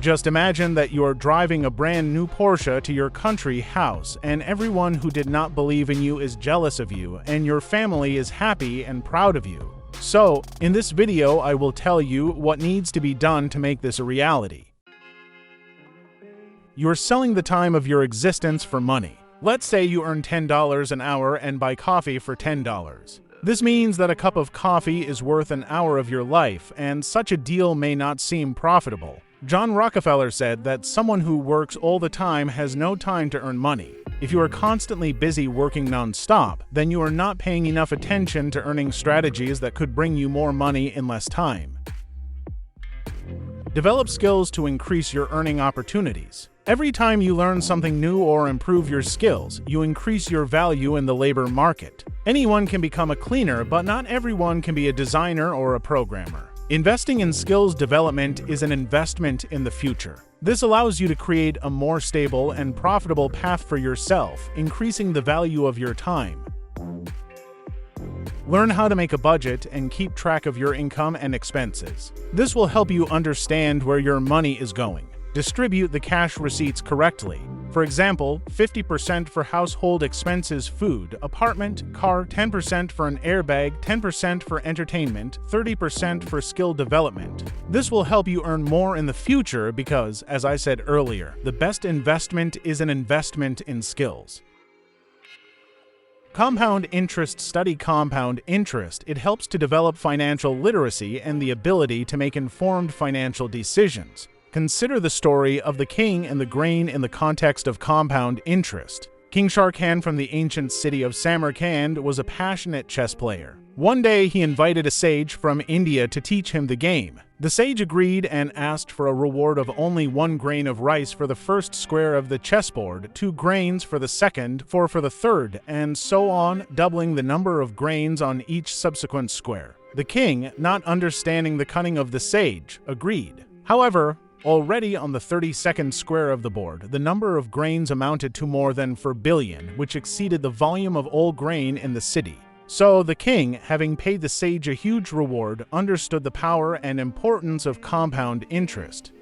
Just imagine that you're driving a brand new Porsche to your country house, and everyone who did not believe in you is jealous of you, and your family is happy and proud of you. So, in this video, I will tell you what needs to be done to make this a reality. You're selling the time of your existence for money. Let's say you earn $10 an hour and buy coffee for $10. This means that a cup of coffee is worth an hour of your life, and such a deal may not seem profitable. John Rockefeller said that someone who works all the time has no time to earn money. If you are constantly busy working non-stop, then you are not paying enough attention to earning strategies that could bring you more money in less time. Develop skills to increase your earning opportunities. Every time you learn something new or improve your skills, you increase your value in the labor market. Anyone can become a cleaner, but not everyone can be a designer or a programmer. Investing in skills development is an investment in the future. This allows you to create a more stable and profitable path for yourself, increasing the value of your time. Learn how to make a budget and keep track of your income and expenses. This will help you understand where your money is going. Distribute the cash receipts correctly. For example, 50% for household expenses, food, apartment, car, 10% for an airbag, 10% for entertainment, 30% for skill development. This will help you earn more in the future because, as I said earlier, the best investment is an investment in skills. Compound interest. Study compound interest. It helps to develop financial literacy and the ability to make informed financial decisions. Consider the story of the king and the grain in the context of compound interest. King Shah Khan from the ancient city of Samarkand was a passionate chess player. One day he invited a sage from India to teach him the game. The sage agreed and asked for a reward of only 1 grain of rice for the first square of the chessboard, 2 grains for the second, 4 for the third, and so on, doubling the number of grains on each subsequent square. The king, not understanding the cunning of the sage, agreed. However, already on the 32nd square of the board, the number of grains amounted to more than 4 billion, which exceeded the volume of all grain in the city. So the king, having paid the sage a huge reward, understood the power and importance of compound interest.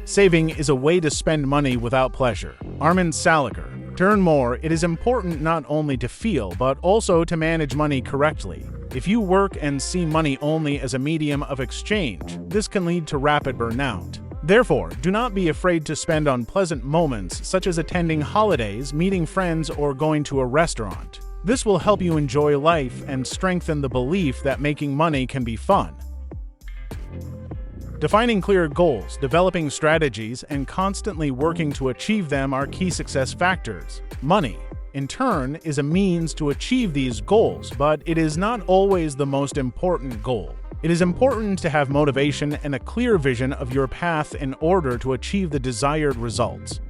Saving is a way to spend money without pleasure. Armin Saliker. To earn more, it is important not only to feel, but also to manage money correctly. If you work and see money only as a medium of exchange, this can lead to rapid burnout. Therefore, do not be afraid to spend on pleasant moments such as attending holidays, meeting friends, or going to a restaurant. This will help you enjoy life and strengthen the belief that making money can be fun. Defining clear goals, developing strategies, and constantly working to achieve them are key success factors. Money, in turn, is a means to achieve these goals, but it is not always the most important goal. It is important to have motivation and a clear vision of your path in order to achieve the desired results.